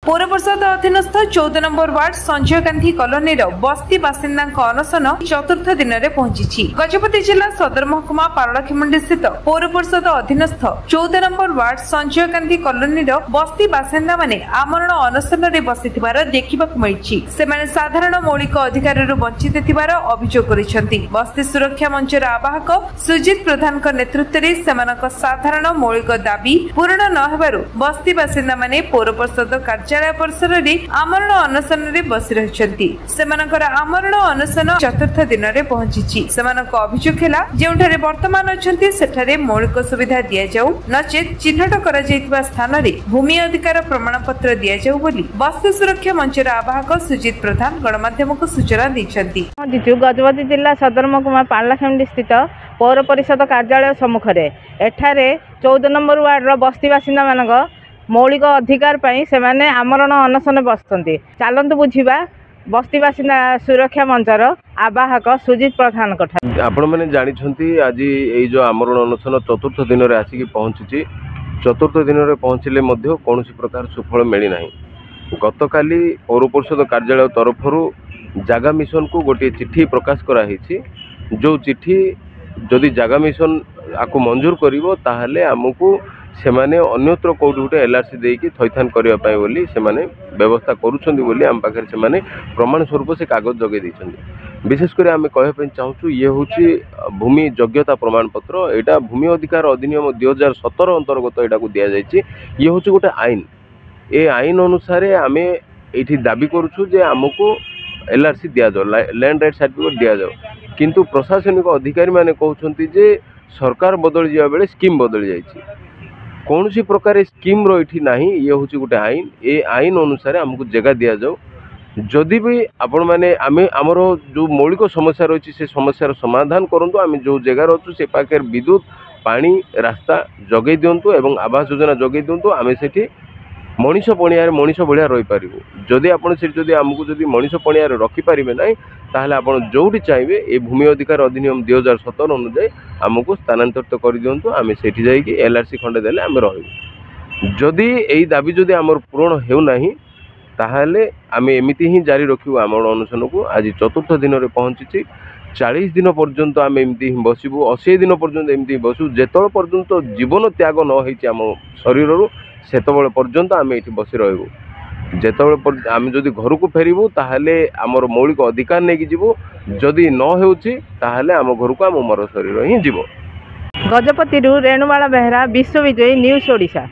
पौर परिषद अधीनस्थ 14 number ward Sanjay Gandhi colony बस्ती बासिंदा अनशन चतुर्थ दिन में पहुंची। गजपति जिला सदर महकुमा पारलाखेमुंडी स्थित पौर परिषद अधीनस्थ 14 number ward Sanjay Gandhi colony बस्ती बासिंदा माने आमरण अनशन में बसिथिबार देखिबाकु मिलिछि। सेमाने साधारण मौलिक अधिकार वंचित थिबार अभियोग करिसेंति। बस्ती सुरक्षा मंचर आवाहक सुजित प्रधान नेतृत्व में सेमानक साधारण मौलिक दाबी पूर्ण न हेबारु बस्ती बासिंदा माने पौर परिषद कार्यालय परिसर में आमरण अनशन में बसी रहिसेंति। सेमानकर आमरण अनशन चतुर्थ दिन में पहुंची। सेमानक अभियोग हैला जेउठारे वर्तमान अछंती सेठारे मौलिक सुविधा दिया जाऊ नचेत चिन्हट करा जायतिबा स्थान रे भूमि अधिकार प्रमाण पत्र दिया जाऊ बोली बस्ती सुरक्षा मंचर आवाहक सुजित प्रधान गणमाध्यम को सूचना दैछंती। गजपति जिला सदर महकुमा पारलाखेमुंडी स्थित पौर परिषद कार्यालय सम्मुखें एठारे 14 नंबर वार्ड बस्ती बासिंदा मानक मौलिक अधिकार पाई सेमाने आमरण अनशन बसते। चलतु बुझा बस्ती बासिंदा सुरक्षा मंचर आवाहक सुजित प्रधान आपण मैंने जानी आज ये जो आमरण अनशन चतुर्थ दिन में आसिक पहुंची। चतुर्थ दिन में पहुँचले कौन प्रकार सुफल मिलना। गतकाली पौर परिषद कार्यालय तरफ जागा मिशन को गोटे चिट्ठी प्रकाश कराई। जो चिट्ठी जदि जागा मिशन आपको मंजूर करिवो ताहले आमको सेमाने अन्यत्र कोठी गोटे एलआरसी देकी थैथान करिया पाए बोली सेमाने व्यवस्था करूछंदी बोली आम पाखरे सेमाने प्रमाण स्वरूप से कागज जगे दैछंदी। विशेष कर आम कहबे चाहूँ ये होची भूमि योग्यता प्रमाण पत्र। एटा भूमि अधिकार अधिनियम 2017 अंतर्गत एटा को दिया जायछि। ये होची गोटे आईन। ए आईन अनुसार आमे एठी दाबी करूछु जे आमको एलआरसी दिया जाओ लैंड राइट सर्टिफिकेट दिया जाओ। किंतु प्रशासनिक अधिकारी माने कहउछंती जे सरकार बदल जिया बेले स्कीम बदल जायछि। कौन सी प्रकार स्कीम रही ना। ये हूँ गोटे आईन। ये आईन अनुसार आमको जगह दि जाऊ। जदि भी आपण मैंने आमर जो मौलिक समस्या रही से समस्यार समाधान करूँ। आम जो जगार अच्छु से पाखे विद्युत पानी रास्ता जगै दिंतु एवं आवास योजना जगै दिंतु। आम से मनीष पणिया मनीष भाया रही पारू। जदि आप आमको जदि मनीष पणिया रखिपारे ना ताहले आपण जोटी चाहिए ये भूमि अधिकार अधिनियम 2017 अनुजाई आमको स्थानांतरित कर दिंतु। आम से जाकि एलआरसी खंडे देले आम रही। जदि यही दाबी जदि आमर पूरण होना ताहले आम एमती ही जारी रखू आमरण अनशन को। आज चतुर्थ दिन में पहुंची। 40 दिन पर्यंत आम एमती ही बसबू। 80 दिन पर्यंत एमती ही बसू। जेतबेले पर्यंत जीवन त्याग न होईछि आम शरीर सेतबेले पर्यंत आम ये बसी रहबू। जेतबेले आम जदि घर को फेरबू ताहले आमर मौलिक अधिकार नहीं जीवु। जदि न होउछि ताहले आम घर को आम मर शरीर ही जीव। गजपति रेणुबाला बेहरा विश्वविजयी न्यूज ओडिशा।